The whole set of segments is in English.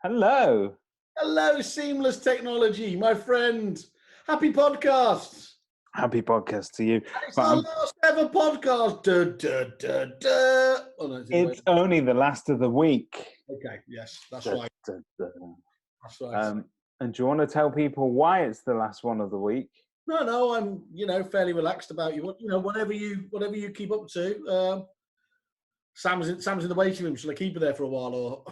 Hello. Hello, Seamless Technology, my friend. Happy podcast. Happy podcast to you. It's our last ever podcast. Duh, duh, duh, duh. Oh, no, it's only the last of the week. Okay, yes, that's right. That's right. And do you want to tell people why it's the last one of the week? No, I'm, fairly relaxed about you. Whatever you keep up to. Sam's in the waiting room. Shall I keep her there for a while or?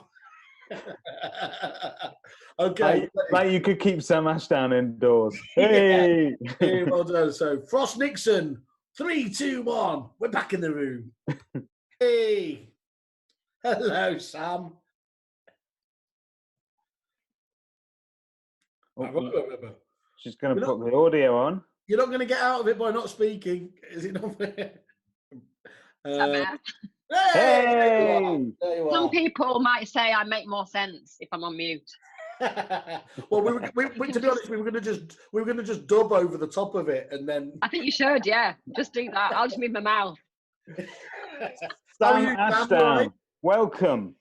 Okay. Like you could keep Sam Ashdown indoors. Hey! Yeah, well done. So, Frost Nixon, 3, 2, 1. We're back in the room. Hey. Hello, Sam. She's going to put the audio on. You're not going to get out of it by not speaking. Is it not fair? Hey! There you are. Some people might say I make more sense if I'm on mute. Well, to be honest, we were going to just dub over the top of it, and then. I think you should, yeah. Just do that. I'll just move my mouth. Sam Ashdown, welcome.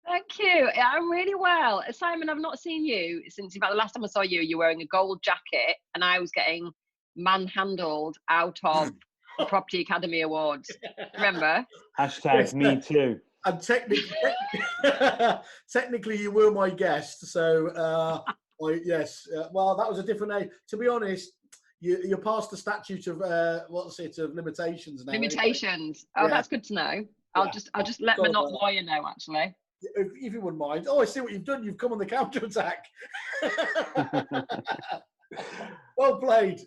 Thank you. I'm really well. Simon, I've not seen you since about the last time I saw you. You were wearing a gold jacket, and I was getting manhandled out of the Property Academy Awards. Remember? Hashtag me too. And technically, you were my guest. So, yes. Well, that was a different age. To be honest, you're past the statute of of limitations now. Limitations. Anyway. Oh, yeah. That's good to know. I'll just let my not lawyer know. Actually, if you wouldn't mind. Oh, I see what you've done. You've come on the counter attack. Well played.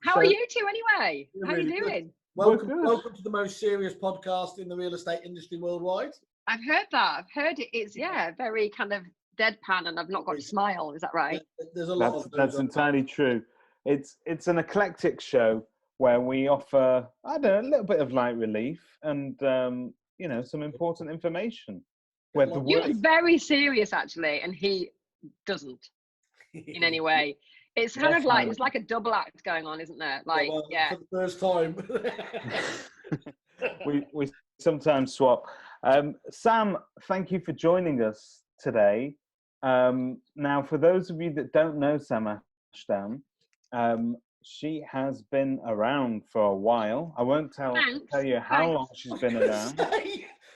How are you two anyway? How are you doing? Welcome to the most serious podcast in the real estate industry worldwide. I've heard that. I've heard it. It's very kind of deadpan, and I've not got to smile. Is that right? There's a lot of that's entirely true. It's an eclectic show where we offer a little bit of light relief and some important information. You're very serious actually, and he doesn't in any way. It's kind of like, it's like a double act going on, isn't there? Like, for the first time. we sometimes swap. Sam, thank you for joining us today. Now, for those of you that don't know Sam Ashdown, she has been around for a while. I won't tell you how long she's been around.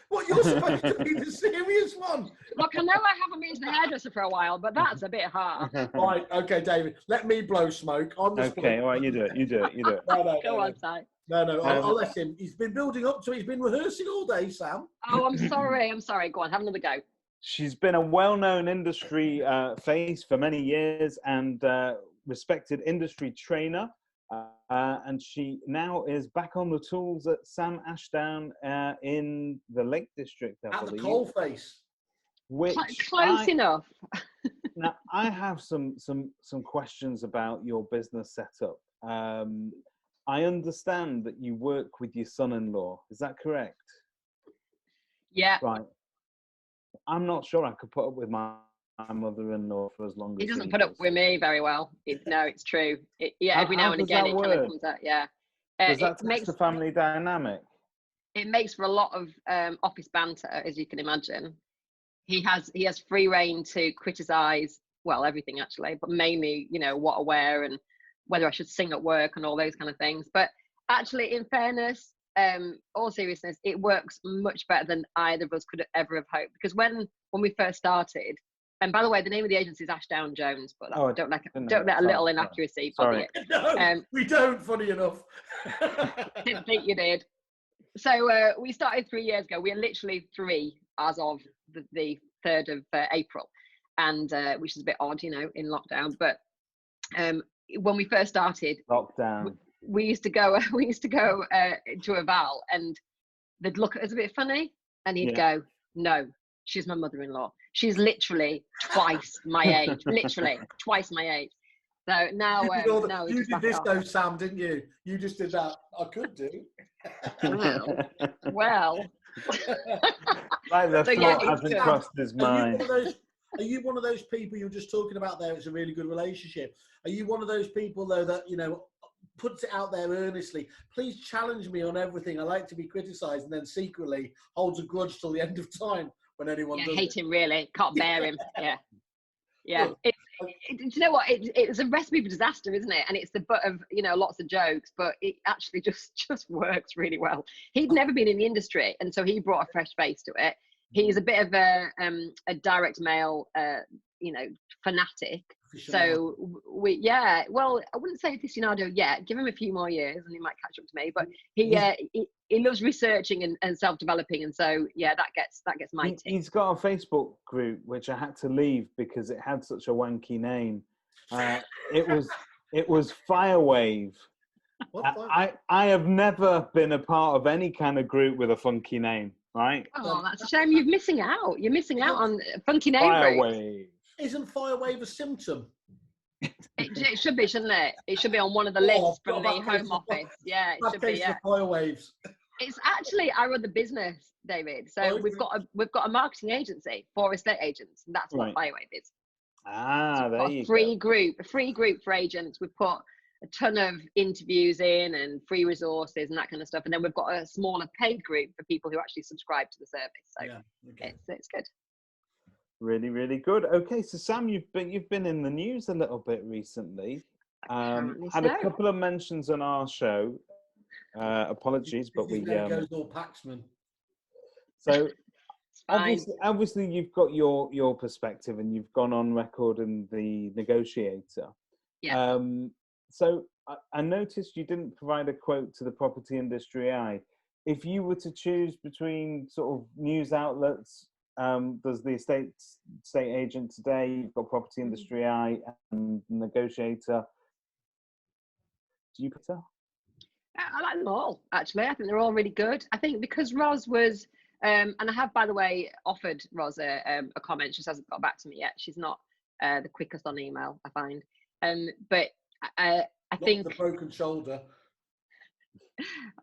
What, you're supposed to be the serious one? Look, I know I haven't been to the hairdresser for a while, but that's a bit hard. Right, okay, David, let me blow smoke. Okay, all right, you do it. No, Go on, Si. No, I'll let him. He's been building up to it. He's been rehearsing all day, Sam. Oh, I'm sorry. Go on, have another go. She's been a well-known industry face for many years and respected industry trainer. And she now is back on the tools at Sam Ashdown in the Lake District, I believe. At the coalface. Close enough. Now, I have some questions about your business setup. I understand that you work with your son-in-law. Is that correct? Yeah. Right. I'm not sure I could put up with my mother-in-law for as long as he doesn't put up with me very well. It's true. Every now and again it kind of comes out. Yeah. Does that makes the family dynamic? It makes for a lot of office banter, as you can imagine. He has free reign to criticise, well, everything actually, but mainly, what I wear and whether I should sing at work and all those kind of things. But actually, in fairness, all seriousness, it works much better than either of us could ever have hoped. Because when we first started, and by the way, the name of the agency is Ashdown Jones, but don't let a little inaccuracy bother you. No, we don't, funny enough. Didn't think you did. So we started 3 years ago. We're literally 3 as of the 3rd of April, and which is a bit odd, in lockdown. But when we first started, lockdown, we used to go to a Val, and they'd look at us a bit funny, and he'd go, "No, she's my mother-in-law. She's literally twice my age. Literally twice my age." So now, you did this though, Sam, didn't you? You just did that. I could do. Well. Like the thought hasn't crossed his mind. Are you one of those people you're just talking about there? It's a really good relationship. Are you one of those people though that puts it out there earnestly? Please challenge me on everything. I like to be criticised, and then secretly holds a grudge till the end of time. when anyone Yeah, does hate it. him really. Can't bear him. Yeah. Yeah. Look, Do you know what? It's a recipe for disaster, isn't it? And it's the butt of, you know, lots of jokes, but it actually just works really well. He'd never been in the industry, and so he brought a fresh face to it. He's a bit of a direct mail, you know, fanatic. So well, I wouldn't say aficionado yet. Give him a few more years and he might catch up to me. But he loves researching and self-developing, and so yeah, that gets my tick. He's got a Facebook group which I had to leave because it had such a wanky name. It was Firewave. I have never been a part of any kind of group with a funky name, right? Oh, that's a shame. You're missing out. You're missing out on funky name groups. Firewave. Isn't Firewave a symptom? It should be, shouldn't it? It should be on one of the lists from the Home Office. Yeah, it should be. Yeah. Firewaves. It's actually, I run the business, David. So we've got a marketing agency for estate agents, and that's what Firewave is. Ah, there you go. A free group for agents. We've put a ton of interviews in and free resources and that kind of stuff. And then we've got a smaller paid group for people who actually subscribe to the service. So it's good. Really, really good. Okay, so Sam, you've been in the news a little bit recently. Had a couple of mentions on our show. Apologies, but we goes all Paxman. So obviously you've got your perspective, and you've gone on record in the Negotiator. Yeah. So I noticed you didn't provide a quote to the Property Industry Eye. If you were to choose between sort of news outlets, does the estate agent today, you've got Property Industry Eye and Negotiator, do you prefer? I like them all, actually. I think they're all really good. I think because Roz was, and I have, by the way, offered Roz a comment. She just hasn't got back to me yet. She's not the quickest on email, I find. But I think the broken shoulder.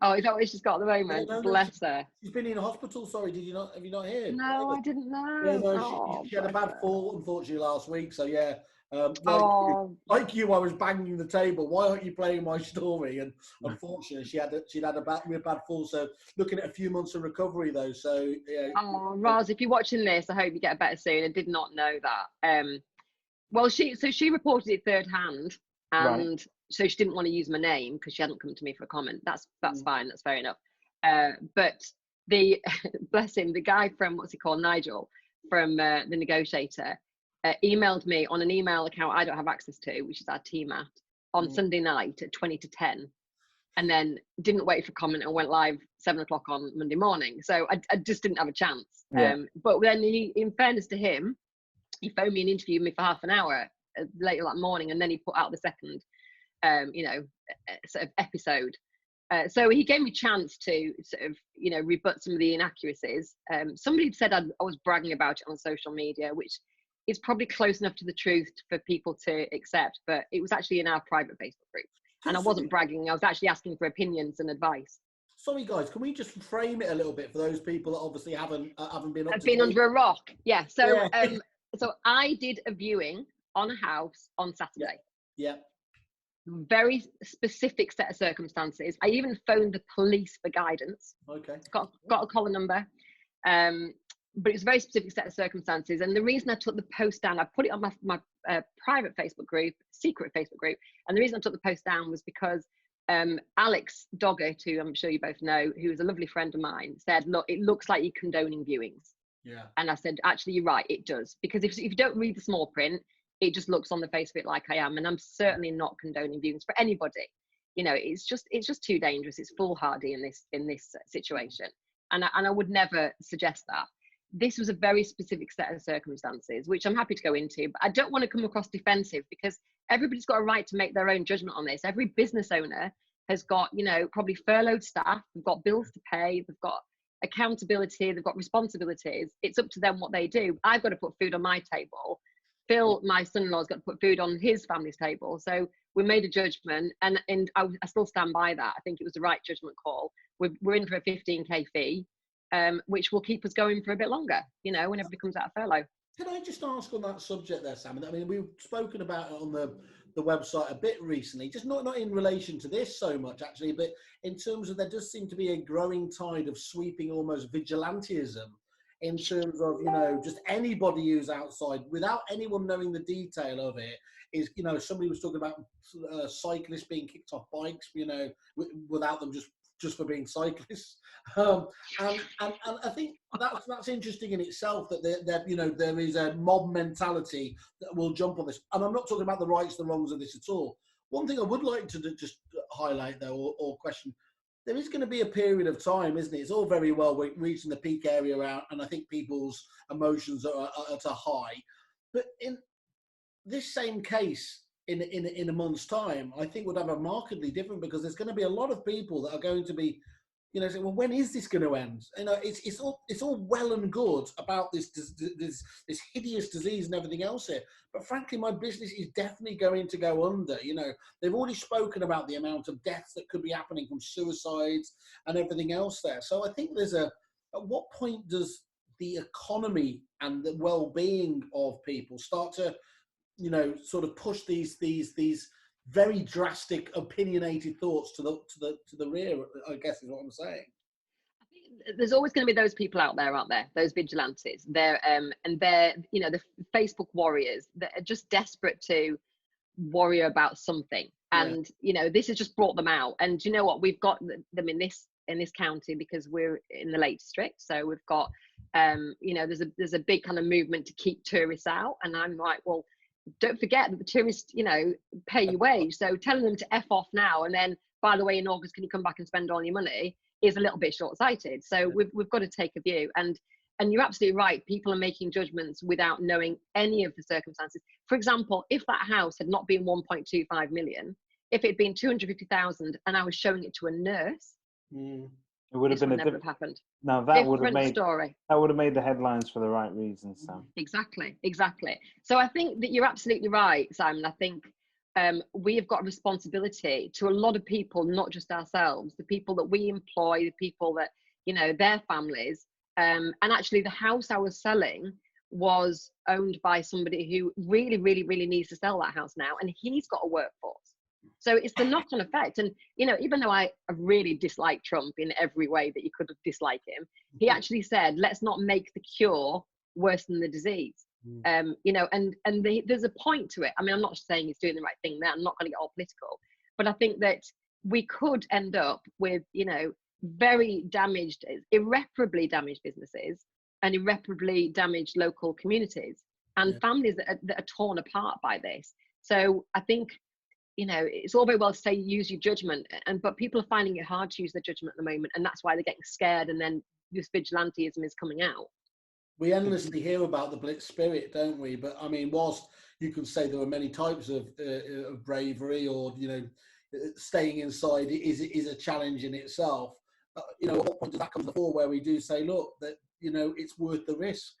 Oh, is that what she's got at the moment? No, Bless her. She's been in hospital. Sorry, have you not heard? No, I didn't know. Yeah, no, she had a bad fall, unfortunately, last week. So yeah, like you, I was banging the table. Why aren't you playing my story? And unfortunately, she had a bad fall. So looking at a few months of recovery though. So yeah. Oh, Roz, if you're watching this, I hope you get better soon. I did not know that. Well, she reported it third hand, and so she didn't want to use my name because she hadn't come to me for a comment. That's fine. That's fair enough. But the bless him, the guy from what's he called, Nigel from the Negotiator, emailed me on an email account I don't have access to, which is our TMAT, on Sunday night at 20 to 10, and then didn't wait for comment and went live 7 o'clock on Monday morning. So I just didn't have a chance. But then in fairness to him, he phoned me and interviewed me for half an hour later that morning, and then he put out the second sort of episode. So he gave me a chance to sort of, rebut some of the inaccuracies. Somebody said I was bragging about it on social media, which is probably close enough to the truth for people to accept, but it was actually in our private Facebook group. And I wasn't bragging, I was actually asking for opinions and advice. Sorry guys, can we just frame it a little bit for those people that obviously haven't been up I've been under a rock. Yeah. So so I did a viewing on a house on Saturday. Yeah. Very specific set of circumstances. I even phoned the police for guidance. Okay. Got a collar number. But it was a very specific set of circumstances. And the reason I took the post down, I put it on my private Facebook group, secret Facebook group. And the reason I took the post down was because Alex Doggett, who I'm sure you both know, who is a lovely friend of mine, said, look, it looks like you're condoning viewings. Yeah. And I said, actually, you're right, it does. Because if you don't read the small print, it just looks on the face of it like I am. And I'm certainly not condoning viewings for anybody. It's just too dangerous. It's foolhardy in this situation. And I would never suggest that. This was a very specific set of circumstances, which I'm happy to go into, but I don't want to come across defensive because everybody's got a right to make their own judgment on this. Every business owner has got, probably furloughed staff, they've got bills to pay, they've got accountability, they've got responsibilities. It's up to them what they do. I've got to put food on my table. Phil, my son-in-law's got to put food on his family's table. So we made a judgment, and I still stand by that. I think it was the right judgment call. We're in for a 15k fee. Which will keep us going for a bit longer, when everybody comes out of furlough. Can I just ask on that subject there, Sam? I mean, we've spoken about it on the website a bit recently, just not in relation to this so much, actually, but in terms of there does seem to be a growing tide of sweeping almost vigilantism in terms of, you know, just anybody who's outside without anyone knowing the detail of it. Is, you know, somebody was talking about cyclists being kicked off bikes, you know, without them just for being cyclists. And I think that's interesting in itself, that you know, there is a mob mentality that will jump on this. And I'm not talking about the rights, the wrongs of this at all. One thing I would like to just highlight, though, or question, there is going to be a period of time, isn't it? It's all very well reaching the peak area out, and I think people's emotions are at a high. But in this same case, in a month's time, I think would have a markedly different, because there's going to be a lot of people that are going to be, you know, saying, well, when is this going to end? You know, it's all well and good about this hideous disease and everything else here, but frankly, my business is definitely going to go under. You know, they've already spoken about the amount of deaths that could be happening from suicides and everything else there. So I think at what point does the economy and the well-being of people start to, you know, sort of push these very drastic, opinionated thoughts to the rear, I guess is what I'm saying. I think there's always going to be those people out there, aren't there? Those vigilantes. They're you know, the Facebook warriors that are just desperate to worry about something. And you know, this has just brought them out. And you know what? We've got them in this county because we're in the Lake District. So we've got you know, there's a big kind of movement to keep tourists out. And I'm like, well, don't forget that the tourists, you know, pay your wage. So telling them to F off now, and then, by the way, in August, can you come back and spend all your money, is a little bit short-sighted. So we've got to take a view. And you're absolutely right. People are making judgments without knowing any of the circumstances. For example, if that house had not been 1.25 million, if it had been 250,000 and I was showing it to a nurse, it would have been never happened. No, that would have made story. That would have made the headlines for the right reasons, Sam. Exactly. So I think that you're absolutely right, Simon. I think we have got a responsibility to a lot of people, not just ourselves, the people that we employ, the people that, you know, their families. And actually, the house I was selling was owned by somebody who really, really, really needs to sell that house now, and he's got a workforce. So it's the knock-on effect. And, you know, even though I really dislike Trump in every way that you could have disliked him, he actually said, let's not make the cure worse than the disease. You know, and there's a point to it. I mean, I'm not saying he's doing the right thing there. I'm not going to get all political. But I think that we could end up with, you know, very damaged, irreparably damaged businesses and irreparably damaged local communities and families that are torn apart by this. So I think, you know, it's all very well to say use your judgment, but people are finding it hard to use their judgment at the moment, and that's why they're getting scared, and then this vigilantism is coming out. We endlessly hear about the Blitz spirit, don't we? But I mean, whilst you could say there are many types of bravery, or, you know, staying inside is a challenge in itself. You know, at what point does that come to the fore where we do say, look, that, you know, it's worth the risk?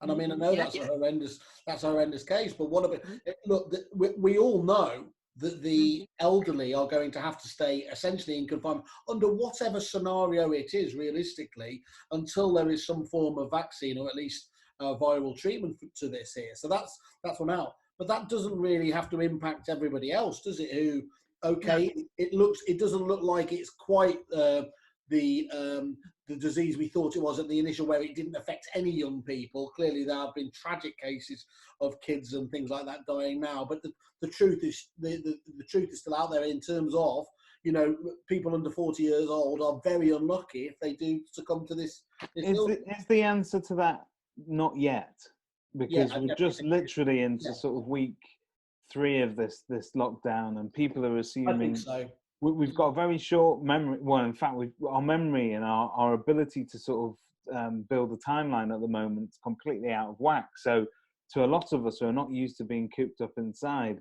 And I mean, I know that's a horrendous case, but what about, look, we all know that the elderly are going to have to stay essentially in confinement under whatever scenario it is, realistically, until there is some form of vaccine or at least viral treatment to this here. So that's one out. But that doesn't really have to impact everybody else, does it? Who, okay, it doesn't look like it's quite the disease we thought it was at the initial, where it didn't affect any young people. Clearly, there have been tragic cases of kids and things like that dying now. But the truth is, the truth is still out there in terms of, you know, people under 40 years old are very unlucky if they do succumb to this. Is the answer to that not yet? Because we're just literally into sort of week 3 of this lockdown, and people are assuming. I think so. We've got a very short memory. Well, in fact, our memory and our ability to sort of build a timeline at the moment is completely out of whack. So to a lot of us who are not used to being cooped up inside,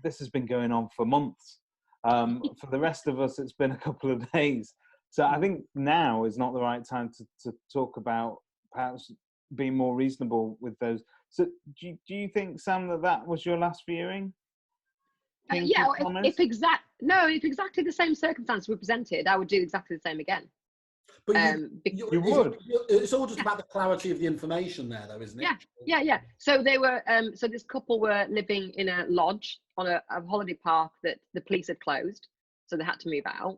this has been going on for months. For the rest of us, it's been a couple of days. So I think now is not the right time to talk about perhaps being more reasonable with those. So do you think, Sam, that was your last viewing? If exactly the same circumstance were presented, I would do exactly the same again. But you would. It's all just about the clarity of the information there, though, isn't it? Yeah. So they were. So this couple were living in a lodge on a holiday park that the police had closed, so they had to move out.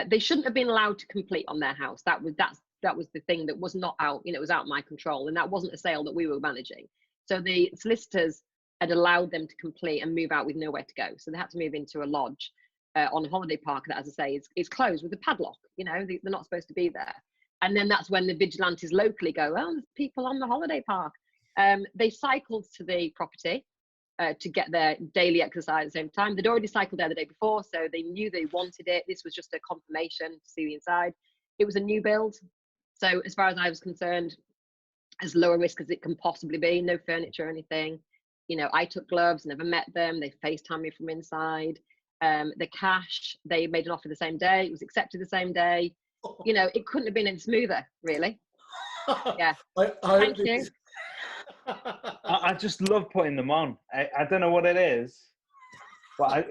They shouldn't have been allowed to complete on their house. That's the thing that was not out, it was out of my control, and that wasn't a sale that we were managing. So the solicitors had allowed them to complete and move out with nowhere to go. So they had to move into a lodge on a holiday park that, as I say, is closed with a padlock. They're not supposed to be there. And then that's when the vigilantes locally go, oh, there's people on the holiday park. They cycled to the property to get their daily exercise at the same time. They'd already cycled there the day before, so they knew they wanted it. This was just a confirmation to see the inside. It was a new build. So as far as I was concerned, as low a risk as it can possibly be, no furniture or anything. I took gloves, never met them. They FaceTimed me from inside. The cash, they made an offer the same day. It was accepted the same day. It couldn't have been any smoother, really. Yeah. Thank you. I just love putting them on. I don't know what it is, but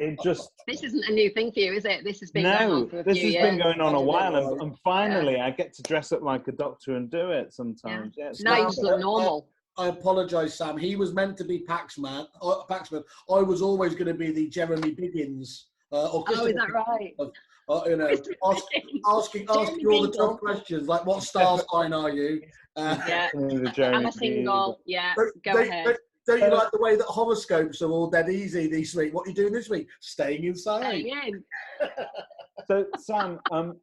This isn't a new thing for you, is it? This has been going on for a few years. This has been going on a while, and finally I get to dress up like a doctor and do it sometimes. Yeah. Now you just look normal. I apologise, Sam. He was meant to be Paxman. I was always going to be the Jeremy Biggins. Is that right? Asking all the tough questions, like what star sign are you? I'm a single. Yeah, go ahead. Don't you like the way that horoscopes are all dead easy this week? What are you doing this week? Staying inside. Staying in. So, Sam,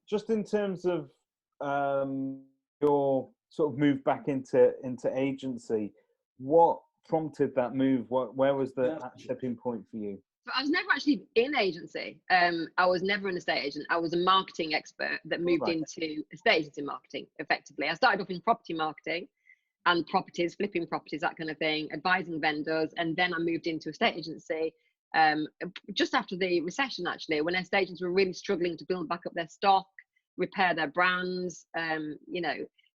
just in terms of your sort of move back into agency, what prompted that move? Where was the tipping point for you? I was never actually in agency. I was never an estate agent. I was a marketing expert that moved into estate agency marketing, effectively. I started off in property marketing and properties, flipping properties, that kind of thing, advising vendors. And then I moved into estate agency just after the recession, actually, when estate agents were really struggling to build back up their stock, repair their brands,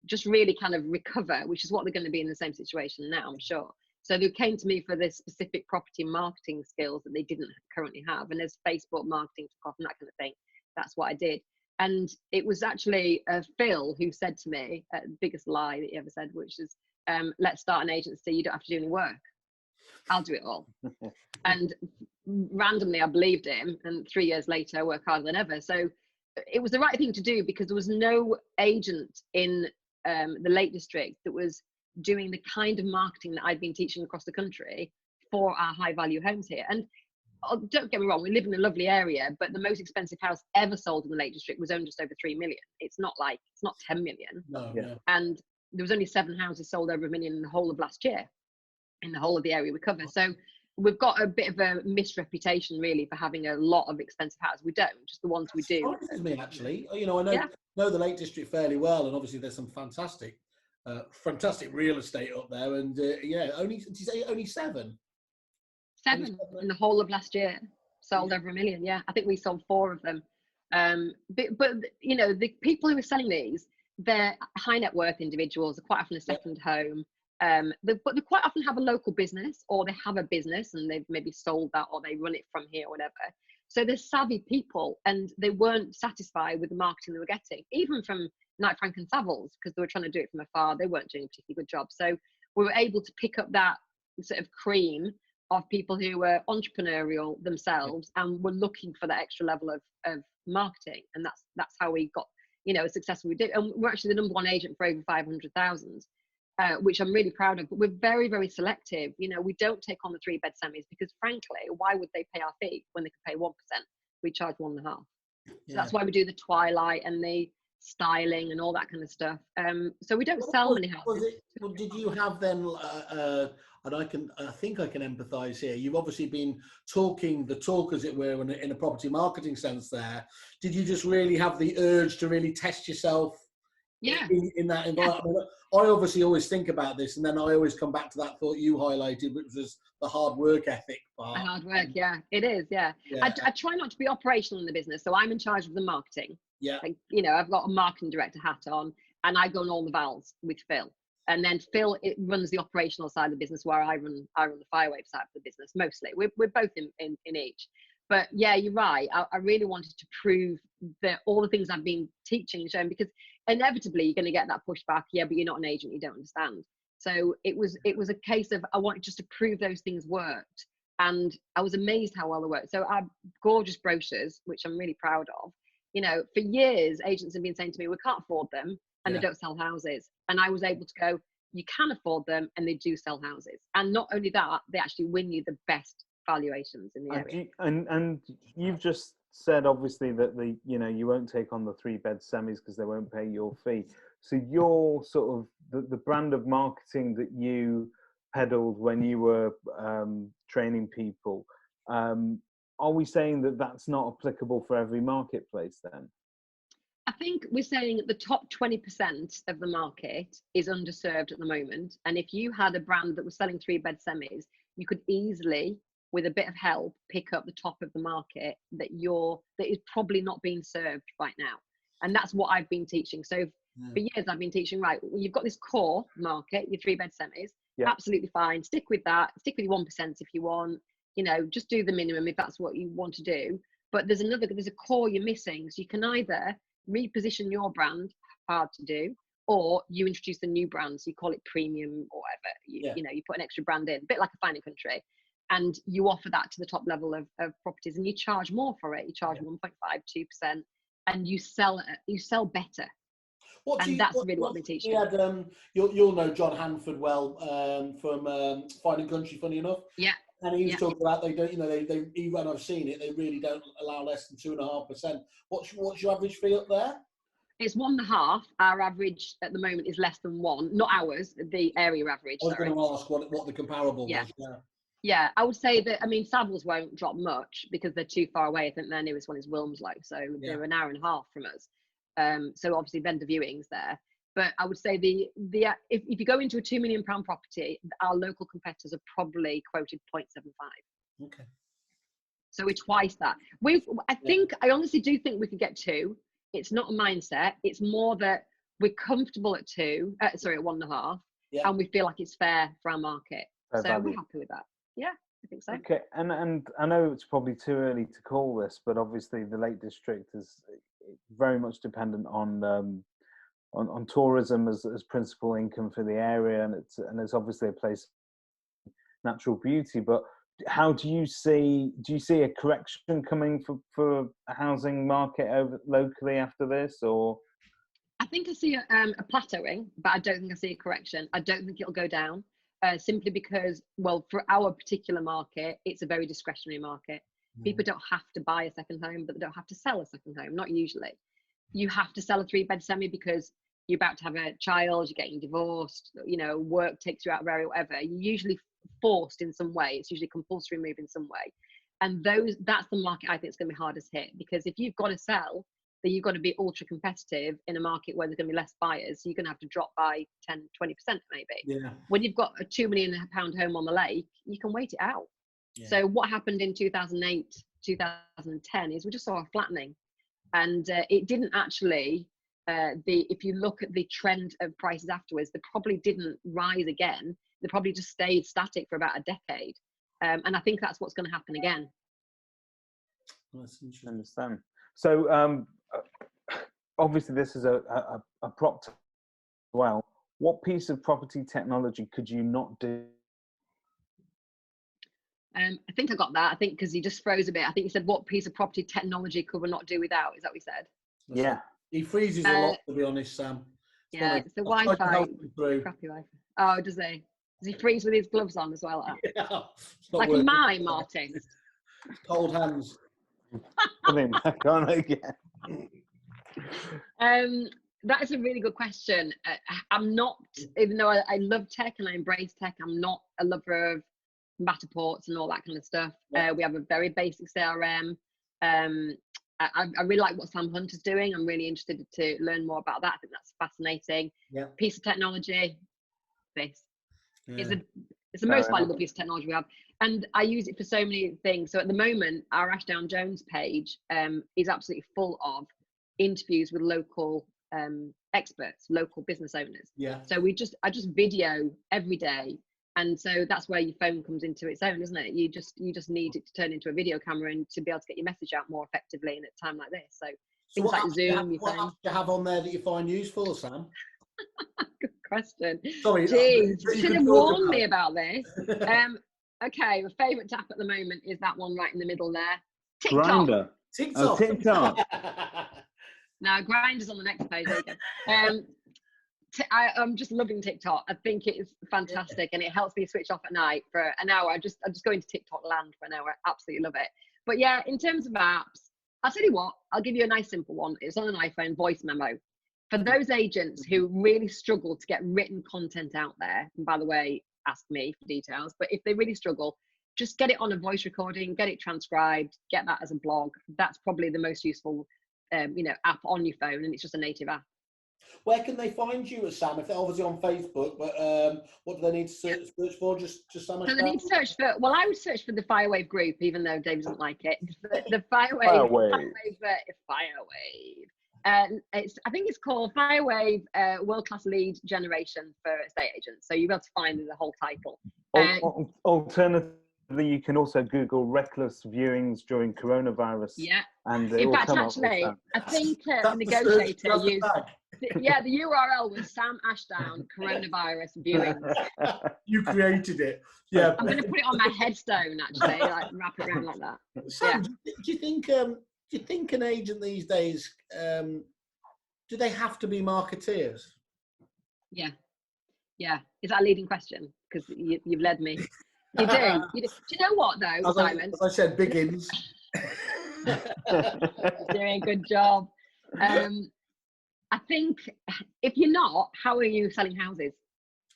just really kind of recover, which is what they're going to be in the same situation now, I'm sure. So they came to me for the specific property marketing skills that they didn't currently have. And as Facebook marketing took off and that kind of thing, that's what I did. And it was actually Phil who said to me, the biggest lie that he ever said, which is, let's start an agency. You don't have to do any work. I'll do it all. And randomly, I believed him. And 3 years later, I work harder than ever. So it was the right thing to do because there was no agent in the Lake District that was doing the kind of marketing that I'd been teaching across the country for our high value homes here. And don't get me wrong, we live in a lovely area, but the most expensive house ever sold in the Lake District was owned just over 3 million. It's not 10 million. No. And there was only 7 houses sold over 1 million in the whole of last year, in the whole of the area we cover. So we've got a bit of a misreputation really for having a lot of expensive houses. We don't, just the ones we do. Surprises me actually. I know the Lake District fairly well, and obviously there's some fantastic real estate up there, and only 7 in the whole of last year sold over 1 million. I think we sold 4 of them, but the people who are selling these, they're high net worth individuals. They're quite often a second home, but they quite often have a local business, or they have a business and they've maybe sold that, or they run it from here or whatever. So they're savvy people, and they weren't satisfied with the marketing they were getting, even from Knight Frank and Savills, because they were trying to do it from afar. They weren't doing a particularly good job. So we were able to pick up that sort of cream of people who were entrepreneurial themselves and were looking for that extra level of marketing. And that's how we got, as successful we did. And we're actually the #1 agent for over 500,000, which I'm really proud of. But we're very, very selective. We don't take on the 3-bed semis because, frankly, why would they pay our fee when they could pay 1%? We charge 1.5%. So that's why we do the twilight and the styling and all that kind of stuff. So we don't sell many houses. Did you have then and I think I can empathize here, you've obviously been talking the talk, as it were, in a property marketing sense there. Did you just really have the urge to really test yourself in that environment? I obviously always think about this, and then I always come back to that thought you highlighted, which was the hard work ethic part. The hard work, it is. I try not to be operational in the business, so I'm in charge of the marketing. I've got a marketing director hat on, and I go on all the vals with Phil. And then Phil runs the operational side of the business, where I run the firewave side of the business mostly. We're both in each. But yeah, you're right. I really wanted to prove that all the things I've been teaching and showing, because inevitably you're going to get that pushback. Yeah, but you're not an agent, you don't understand. So it was a case of I wanted just to prove those things worked, and I was amazed how well they worked. So our gorgeous brochures, which I'm really proud of. For years, agents have been saying to me, we can't afford them. and they don't sell houses. And I was able to go, you can afford them, and they do sell houses. And not only that, they actually win you the best valuations in the area. And you've just said, obviously, that you won't take on the 3-bed semis because they won't pay your fee. So your sort of the brand of marketing that you peddled when you were training people, are we saying that that's not applicable for every marketplace then? I think we're saying the top 20% of the market is underserved at the moment. And if you had a brand that was selling 3-bed semis, you could easily, with a bit of help, pick up the top of the market that is probably not being served right now. And that's what I've been teaching. So for years, I've been teaching, right, you've got this core market, your 3-bed semis, absolutely fine. Stick with that. Stick with your 1% if you want. Just do the minimum if that's what you want to do. But there's a core you're missing. So you can either reposition your brand, hard to do, or you introduce a new brand. So you call it premium or whatever. You put an extra brand in, a bit like a Fine & Country. And you offer that to the top level of properties, and you charge more for it. You charge 1.5%, 2%, and you sell better. That's really what we're teaching. You'll know John Hanford well from Fine & Country, funny enough. Yeah. And he was talking about they don't, when I've seen it, they really don't allow less than 2.5%. What's your average fee up there? It's 1.5. Our average at the moment is less than 1. Not ours, the area average. I was going to ask what the comparable was. Yeah, I would say that, Savills won't drop much because they're too far away. I think their newest one is Wilmslow, so they're an hour and a half from us. So obviously vendor viewings there. But I would say if you go into a £2 million property, our local competitors have probably quoted 0.75. Okay. So we're twice that. I honestly do think we could get 2. It's not a mindset. It's more that we're comfortable at 1.5, and we feel like it's fair for our market. So we're happy with that. Yeah, I think so. Okay, and I know it's probably too early to call this, but obviously the Lake District is very much dependent on tourism as principal income for the area, and it's obviously a place of natural beauty. But how do you see a correction coming for a housing market locally after this, or? I think I see a plateauing, but I don't think I see a correction. I don't think it'll go down. Simply because, for our particular market, it's a very discretionary market. People don't have to buy a second home, but they don't have to sell a second home, not usually. You have to sell a 3-bed semi because you're about to have a child, you're getting divorced, work takes you out of area, whatever. You're usually forced in some way. It's usually compulsory move in some way. And that's the market I think is going to be hardest hit, because if you've got to sell, then you've got to be ultra competitive in a market where there's going to be less buyers. So you're going to have to drop by 10, 20% maybe. Yeah. When you've got a £2 million home on the lake, you can wait it out. Yeah. So what happened in 2008, 2010 is we just saw a flattening. And it didn't actually, if you look at the trend of prices afterwards, they probably didn't rise again. They probably just stayed static for about a decade. And I think that's what's going to happen again. That's interesting. I understand. So obviously this is a prop as well. What piece of property technology could you not do? I think I got that. I think because he just froze a bit. I think you said, what piece of property technology could we not do without? Is that what he said? Yeah. He freezes a lot, to be honest, Sam. It's the Wi-Fi. Crappy Wi-Fi. Oh, does he? Does he freeze with his gloves on as well? Yeah, like a mime, Martin. Cold hands. Put him back on again. That is a really good question. I'm not, even though I love tech and I embrace tech, I'm not a lover of Matterports and all that kind of stuff. Yeah. We have a very basic CRM. I really like what Sam Hunter's doing. I'm really interested to learn more about that. I think that's fascinating. Yeah. Piece of technology. It's the most valuable piece of technology we have. And I use it for so many things. So at the moment, our Ashdown Jones page is absolutely full of interviews with local experts, local business owners. Yeah. So I just video every day. And so that's where your phone comes into its own, isn't it? You just need it to turn into a video camera and to be able to get your message out more effectively in a time like this. So things like Zoom. What apps do you have on there that you find useful, Sam? Good question. Sorry, jeez, you should have warned me about this. Okay, my favourite app at the moment is that one right in the middle there. TikTok. Grindr. TikTok. Oh, TikTok. Now, Grindr's on the next page. There you go. I'm just loving TikTok. I think it's fantastic, and it helps me switch off at night for an hour. I'm just going to TikTok land for an hour. I absolutely love it. But yeah, in terms of apps, I'll tell you what, I'll give you a nice simple one. It's on an iPhone, voice memo. For those agents who really struggle to get written content out there, and by the way, ask me for details, but if they really struggle, just get it on a voice recording, get it transcribed, get that as a blog. That's probably the most useful app on your phone, and it's just a native app. Where can they find you, Sam? If they're obviously on Facebook, but what do they need to search for? Just Sam? So they need to search for. Well, I would search for the Firewave group, even though Dave doesn't like it. The Firewave. I think it's called Firewave World Class Lead Generation for Estate Agents. So you'll be able to find the whole title. Alternatively, you can also Google reckless viewings during coronavirus. Yeah. And in fact, actually, I think the negotiator used. The URL was Sam Ashdown coronavirus viewings. You created it. Yeah. I'm going to put it on my headstone, actually, like wrap it around like that. Sam, do you think an agent these days, do they have to be marketeers? Yeah. Is that a leading question? Because you've led me. You do. Do you know what though, Simon? As I said, Biggins. Doing a good job. I think if you're not, how are you selling houses?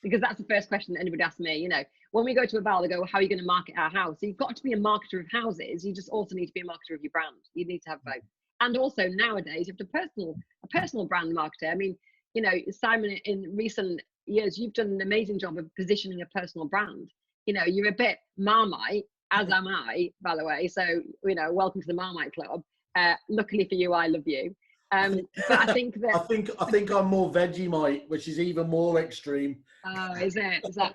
Because that's the first question that anybody asks me. When we go to a bar, they go, how are you going to market our house? So you've got to be a marketer of houses. You just also need to be a marketer of your brand. You need to have both. And also nowadays, you have a personal brand marketer. I mean, Simon, in recent years, you've done an amazing job of positioning a personal brand. You're a bit Marmite, as am I, by the way. So, welcome to the Marmite Club. Luckily for you, I love you. But I think that I think I'm more Vegemite, which is even more extreme. Oh, is it? Is that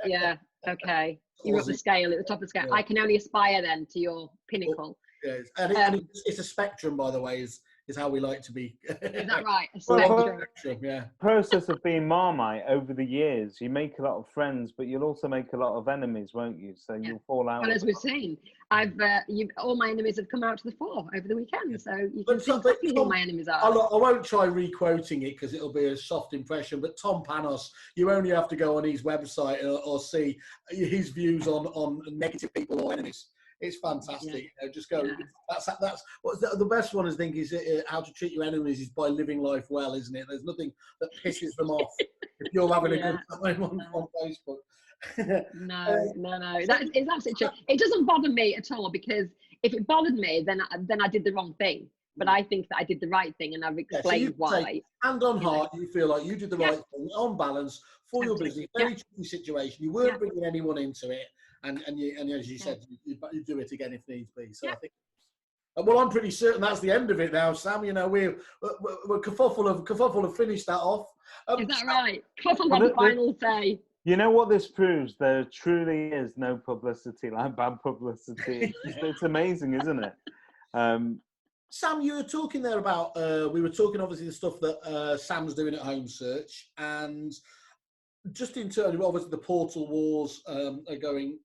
okay? You're up the scale, at the top of the scale. Yeah. I can only aspire then to your pinnacle. Yes, and it's a spectrum, by the way, is how we like to be. Is that right? A spectrum. Yeah. Process of being Marmite over the years, you make a lot of friends, but you'll also make a lot of enemies, won't you? So you'll fall out. Well, as we've seen, all my enemies have come out to the fore over the weekend, so you can see exactly who my enemies are. I won't try re-quoting it because it'll be a soft impression, but Tom Panos, you only have to go on his website or see his views on negative people or enemies. It's fantastic. Just go. Yeah. That's what's the best one. I think is how to treat your enemies is by living life well, isn't it? There's nothing that pisses them off if you're having a good time on Facebook. No. That is absolutely true. It doesn't bother me at all because if it bothered me, then I did the wrong thing. But I think that I did the right thing, and I've explained why. Hand on heart, you feel like you did the right thing on balance for your business. Very tricky situation. You weren't bringing anyone into it. And as you said, you do it again if needs be. So I think, well, I'm pretty certain that's the end of it now, Sam. We're Kerfuffle have finished that off. Is that right? Kerfuffle have the final say. You know what this proves? There truly is no publicity like bad publicity. It's amazing, isn't it? Sam, you were talking there about we were talking obviously the stuff that Sam's doing at Home Search, and just in terms of obviously the portal wars are going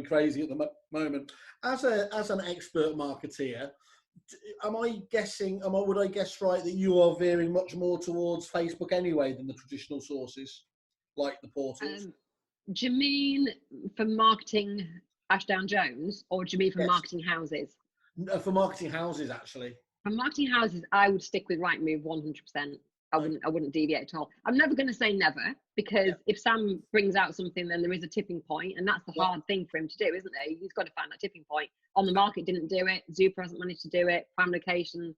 crazy at the moment. As an expert marketeer, would I guess right that you are veering much more towards Facebook anyway than the traditional sources like the portals? Do you mean for marketing Ashdown Jones, or do you mean for marketing houses? For marketing houses, actually. For marketing houses, I would stick with Rightmove 100%. I wouldn't deviate at all. I'm never going to say never, because if Sam brings out something, then there is a tipping point, and that's the hard thing for him to do, isn't it? He's got to find that tipping point. On the market didn't do it. Zupa hasn't managed to do it. Prime location,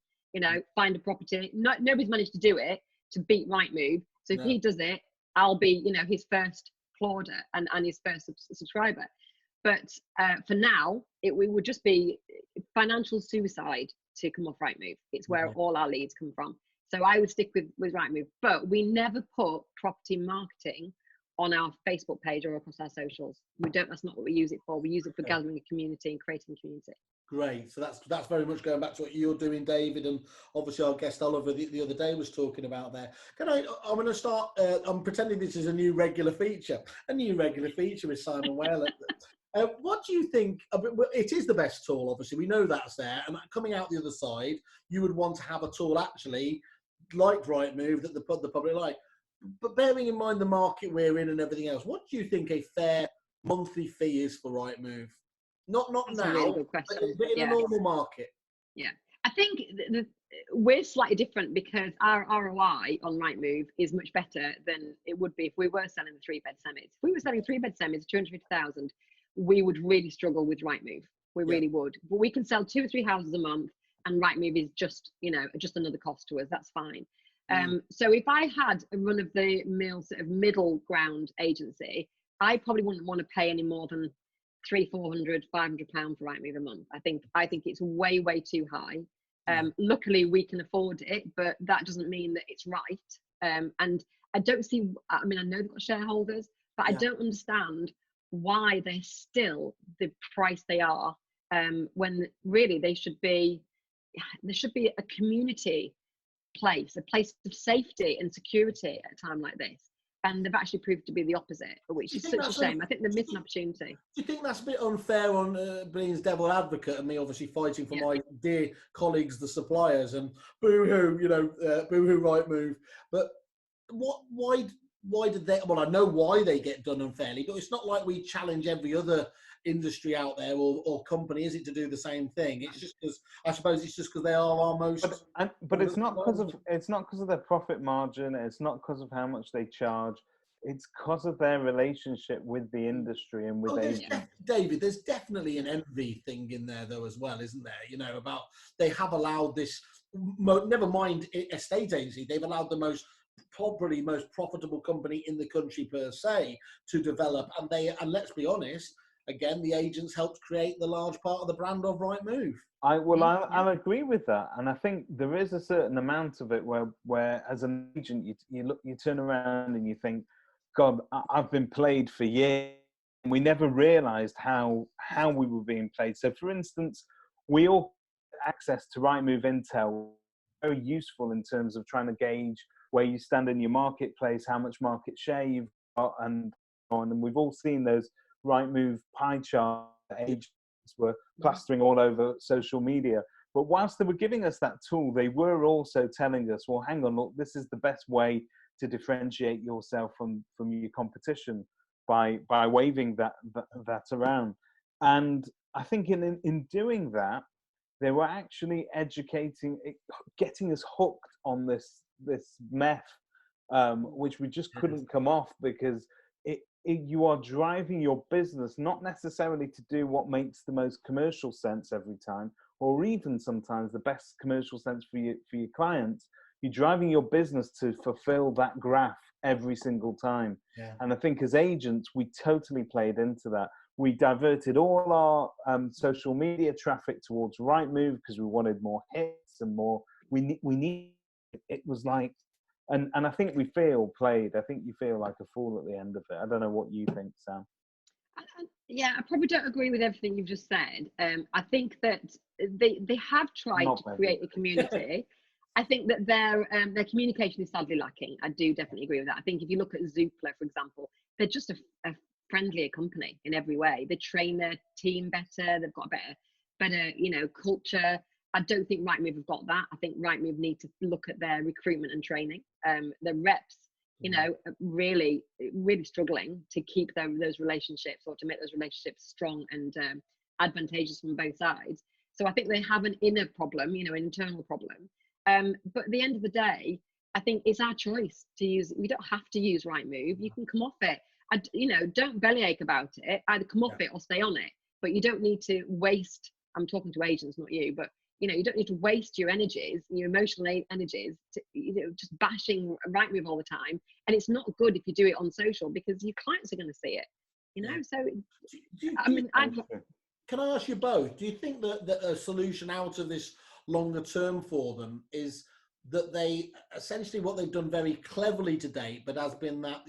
find a property. Nobody's managed to do it to beat Rightmove. So if he does it, I'll be, his first plauder and his first subscriber. But for now, it would just be financial suicide to come off Rightmove. It's where all our leads come from. So I would stick with Rightmove, but we never put property marketing on our Facebook page or across our socials. We don't. That's not what we use it for. We use it for gathering a community and creating a community. Great. So that's very much going back to what you're doing, David, and obviously our guest Oliver the other day was talking about there. I'm going to start. I'm pretending this is a new regular feature with Simon Whale. What do you think? It is the best tool, obviously. We know that's there. And coming out the other side, you would want to have a tool actually like Rightmove that the public like. but bearing in mind the market we're in and everything else, what do you think a fair monthly fee is for Rightmove? Not That's now, a really good question. but in a normal market. Yeah, I think we're slightly different because our ROI on Rightmove is much better than it would be if we were selling the 3-bed semis. If we were selling 3-bed semis, 250,000, we would really struggle with Rightmove. We really would. But we can sell 2 or 3 houses a month, and Rightmove is just another cost to us. That's fine. So if I had a run of the mill sort of middle ground agency, I probably wouldn't want to pay any more than £300, £400, £500 for Rightmove a month. I think it's way too high. Luckily we can afford it, but that doesn't mean that it's right. And I don't see, I mean, I know they've got shareholders, but I don't understand why they're still the price they are, when really there should be a community place, a place of safety and security at a time like this. And they've actually proved to be the opposite, which is such a shame. I think they're missing opportunity. Do you think that's a bit unfair on being devil advocate and me obviously fighting for my dear colleagues, the suppliers, and boo-hoo, boo-hoo Rightmove. But why did they, well, I know why they get done unfairly, but it's not like we challenge every other industry out there or company, is it, to do the same thing? It's just because, I suppose it's just because they are our most... But it's not because of their profit margin, it's not because of how much they charge, it's because of their relationship with the industry and with agents. David, there's definitely an envy thing in there though as well, isn't there? About they have allowed this, never mind estate agency, they've allowed the probably most profitable company in the country per se to develop, and let's be honest, again, the agents helped create the large part of the brand of Rightmove. I agree with that, and I think there is a certain amount of it where as an agent you turn around and you think, God, I've been played for years, and we never realised how we were being played. So, for instance, we all get access to Rightmove Intel, very useful in terms of trying to gauge where you stand in your marketplace, how much market share you've got, and on. And we've all seen those Rightmove pie charts that agents were plastering all over social media. But whilst they were giving us that tool, they were also telling us, well, hang on, look, this is the best way to differentiate yourself from your competition by waving that around. And I think in doing that, they were actually getting us hooked on this meth, which we just couldn't come off, because you are driving your business not necessarily to do what makes the most commercial sense every time, or even sometimes the best commercial sense for your clients. You're driving your business to fulfill that graph every single time. Yeah. And I think as agents, we totally played into that. We diverted all our social media traffic towards Rightmove because we wanted more hits and more. It was like, and I think we feel played. I think you feel like a fool at the end of it. I don't know what you think, Sam. Yeah, I probably don't agree with everything you've just said. I think that they have tried to create a community. I think that their communication is sadly lacking. I do definitely agree with that. I think if you look at Zoopla, for example, they're just a friendlier company in every way. They train their team better. They've got a better culture. I don't think Rightmove have got that. I think Rightmove need to look at their recruitment and training. The reps, really struggling to keep those relationships, or to make those relationships strong and advantageous from both sides. So I think they have an inner problem, an internal problem. But at the end of the day, I think it's our choice to use. We don't have to use Rightmove. You can come off it. Don't bellyache about it. Either come off it or stay on it. But you don't need to waste. I'm talking to agents, not you. But you don't need to waste your energies, your emotional energies, to, just bashing Rightmove all the time. And it's not good if you do it on social, because your clients are going to see it. So can I ask you both? Do you think that a solution out of this longer term for them is that they essentially, what they've done very cleverly to date, but has been that,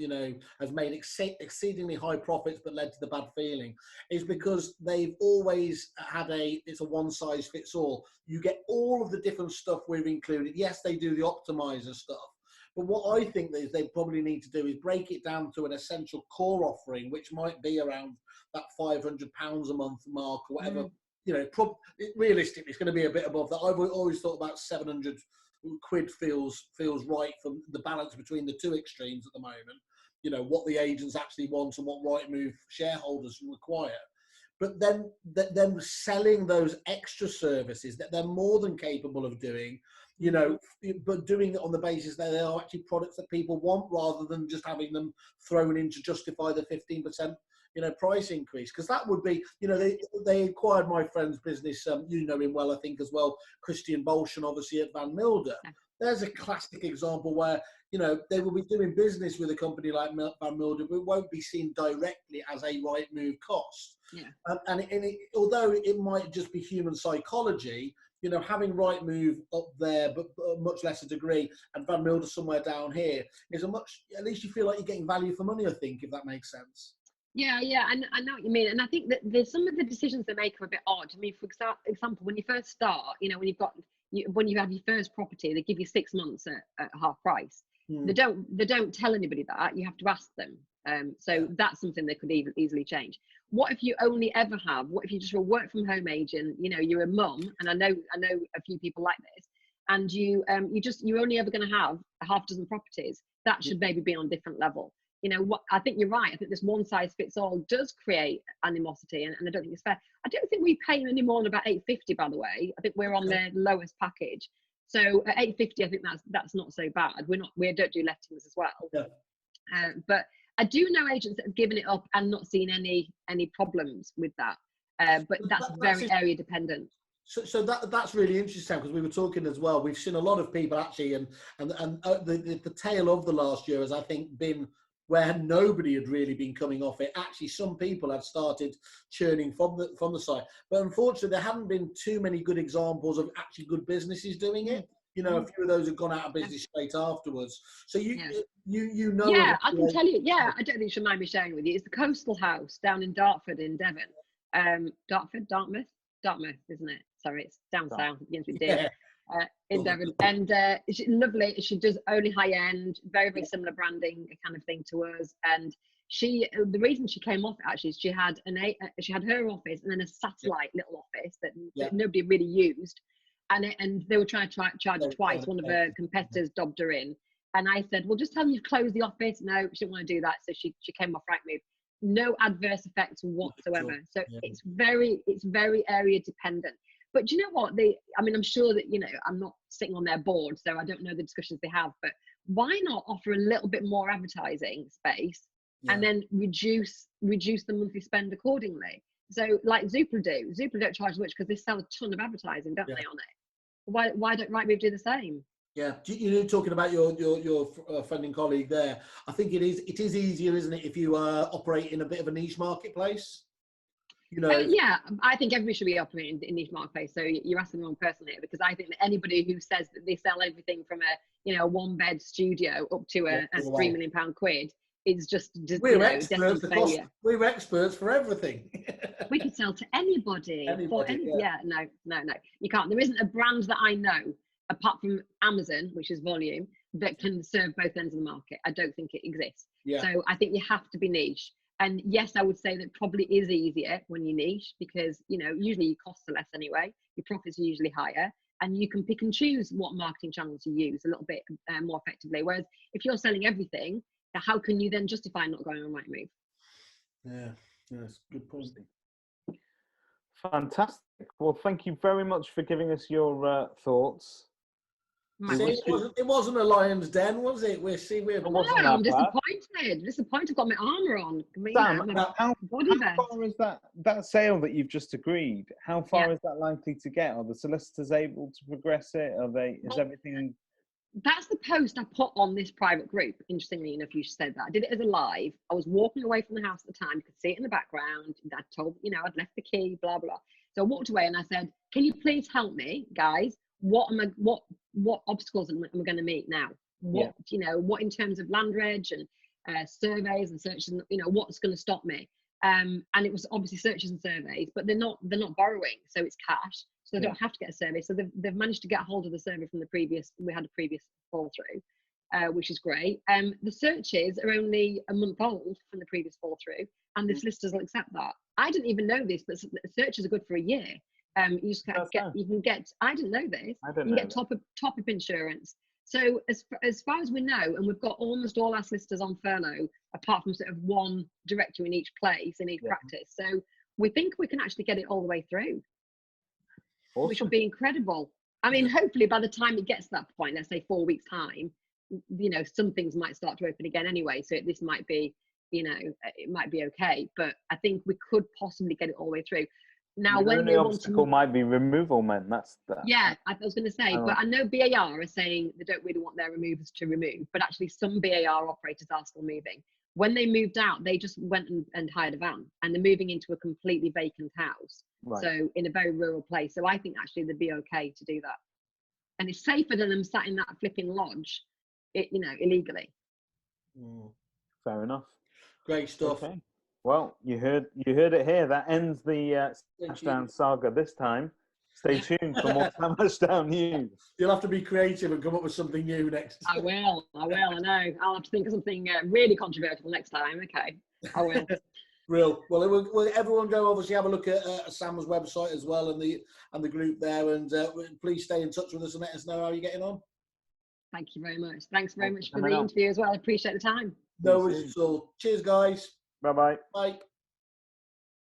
has made exceedingly high profits but led to the bad feeling, is because they've always had it's a one size fits all. You get all of the different stuff we've included. Yes, they do the optimizer stuff, but what I think they probably need to do is break it down to an essential core offering, which might be around that £500 a month mark or whatever. Realistically, it's going to be a bit above that. I've always thought about 700 quid feels right from the balance between the two extremes at the moment. You know, what the agents actually want and what Rightmove shareholders require. But then them selling those extra services that they're more than capable of doing, you know, but doing it on the basis that they are actually products that people want, rather than just having them thrown in to justify the 15%, you know, price increase. Because that would be, you know, they acquired my friend's business, you know him well, I think, as well, Christian Bolshan, obviously, at Van Milder. There's a classic example where, you know, they will be doing business with a company like Van Milder, but it won't be seen directly as a Rightmove cost. Yeah. Although it might just be human psychology, you know, having Rightmove up there, but a much lesser degree, and Van Milder somewhere down here is at least you feel like you're getting value for money, I think, if that makes sense. Yeah, I know what you mean. And I think that there's some of the decisions they make are a bit odd. I mean, for example, when you first start, you know, when you have your first property, they give you 6 months at half price. They don't tell anybody that. You have to ask them. So that's something they could easily change. What if you only ever have? What if you just a work from home agent? You know, you're a mum, and I know a few people like this, and you're only ever going to have a half dozen properties. That should maybe be on a different level. You know what? I think you're right. I think this one size fits all does create animosity, and I don't think it's fair. I don't think we pay any more than about $8.50, by the way. I think we're on their lowest package. So at $8.50, I think that's not so bad. We don't do lettings as well. Yeah. But I do know agents that have given it up and not seen any problems with that. But that's very area dependent. So that's really interesting, because we were talking as well. We've seen a lot of people actually, and the tail of the last year has, I think, been where nobody had really been coming off it. Actually, some people have started churning from the site, but unfortunately, there haven't been too many good examples of actually good businesses doing it. You know, a few of those have gone out of business straight afterwards. So you know. Yeah, I can tell you. Yeah, I don't think you should mind me sharing with you. It's the Coastal House down in Dartford in Devon. Dartmouth, isn't it? Sorry, it's down south. It begins with D. In Devon, and she's lovely. She does only high end, very similar branding kind of thing to us. And the reason she came off it actually is she had her office and then a satellite little office that nobody really used, and they were trying to charge her twice. One of her competitors dobbed her in, and I said, well, just tell them you've closed the office. No, she didn't want to do that, so she came off Rightmove. No adverse effects whatsoever. So it's very area dependent. But do you know what? I'm sure that, you know, I'm not sitting on their board, so I don't know the discussions they have, but why not offer a little bit more advertising space and then reduce the monthly spend accordingly? So like Zoopla do. Zoopla don't charge much because they sell a ton of advertising, don't they, on it? Why don't Rightmove do the same? Yeah, you know, talking about your friend and colleague there, I think it is easier, isn't it, if you operate in a bit of a niche marketplace? You know, yeah, I think everybody should be operating in niche marketplace. So you're asking the wrong person here, because I think that anybody who says that they sell everything from a one-bed studio up to a £3 million quid is just we're experts. We're experts for everything. We can sell to anybody. No, you can't. There isn't a brand that I know, apart from Amazon, which is volume, that can serve both ends of the market. I don't think it exists. So I think you have to be niche. And yes, I would say that probably is easier when you niche, because, you know, usually your costs are less anyway, your profits are usually higher, and you can pick and choose what marketing channels you use a little bit more effectively. Whereas if you're selling everything, how can you then justify not going on Rightmove? Yeah, that's a good point. Fantastic. Well, thank you very much for giving us your thoughts. It wasn't a lion's den, was it? I'm disappointed. I've got my armour on. Sam, how far is that sale that you've just agreed? How far is that likely to get? Are the solicitors able to progress it? Is everything? That's the post I put on this private group. Interestingly enough, you said that. I did it as a live. I was walking away from the house at the time. You could see it in the background. I told, I'd left the key, blah, blah. So I walked away and I said, can you please help me, guys? What obstacles am I going to meet now? What in terms of land reg and surveys and searches, what's going to stop me? And it was obviously searches and surveys, but they're not borrowing, so it's cash, so they don't have to get a survey. So they've managed to get hold of the survey from we had a previous fall through, which is great. The searches are only a month old from the previous fall through, and the solicitors will accept that. I didn't even know this, but searches are good for a year. You just you can get. I didn't know this. I didn't you know can get top up insurance. So as far as we know, and we've got almost all our solicitors on furlough, apart from sort of one director in each place, in each practice. So we think we can actually get it all the way through, which will be incredible. I mean, hopefully by the time it gets to that point, let's say 4 weeks time, you know, some things might start to open again anyway. So this might be, you know, it might be okay. But I think we could possibly get it all the way through. Now, the only obstacle might be removal men. That's that. Yeah, I was going to say, but I know BAR are saying they don't really want their removers to remove, but actually some BAR operators are still moving. When they moved out, they just went and hired a van, and they're moving into a completely vacant house. Right. So in a very rural place. So I think actually they'd be okay to do that, and it's safer than them sat in that flipping lodge, you know, illegally. Fair enough. Great stuff. Okay. Well, you heard it here. That ends the Ashdown saga this time. Stay tuned for more Ashdown news. You'll have to be creative and come up with something new next. I will. I know. I'll have to think of something really controversial next time. Okay, I will. Real. Well, everyone go obviously have a look at Sam's website as well and the group there, and please stay in touch with us and let us know how you're getting on. Thank you very much. Thanks very much for the interview as well. I appreciate the time. No worries at all. Cheers, guys. Bye-bye. Bye.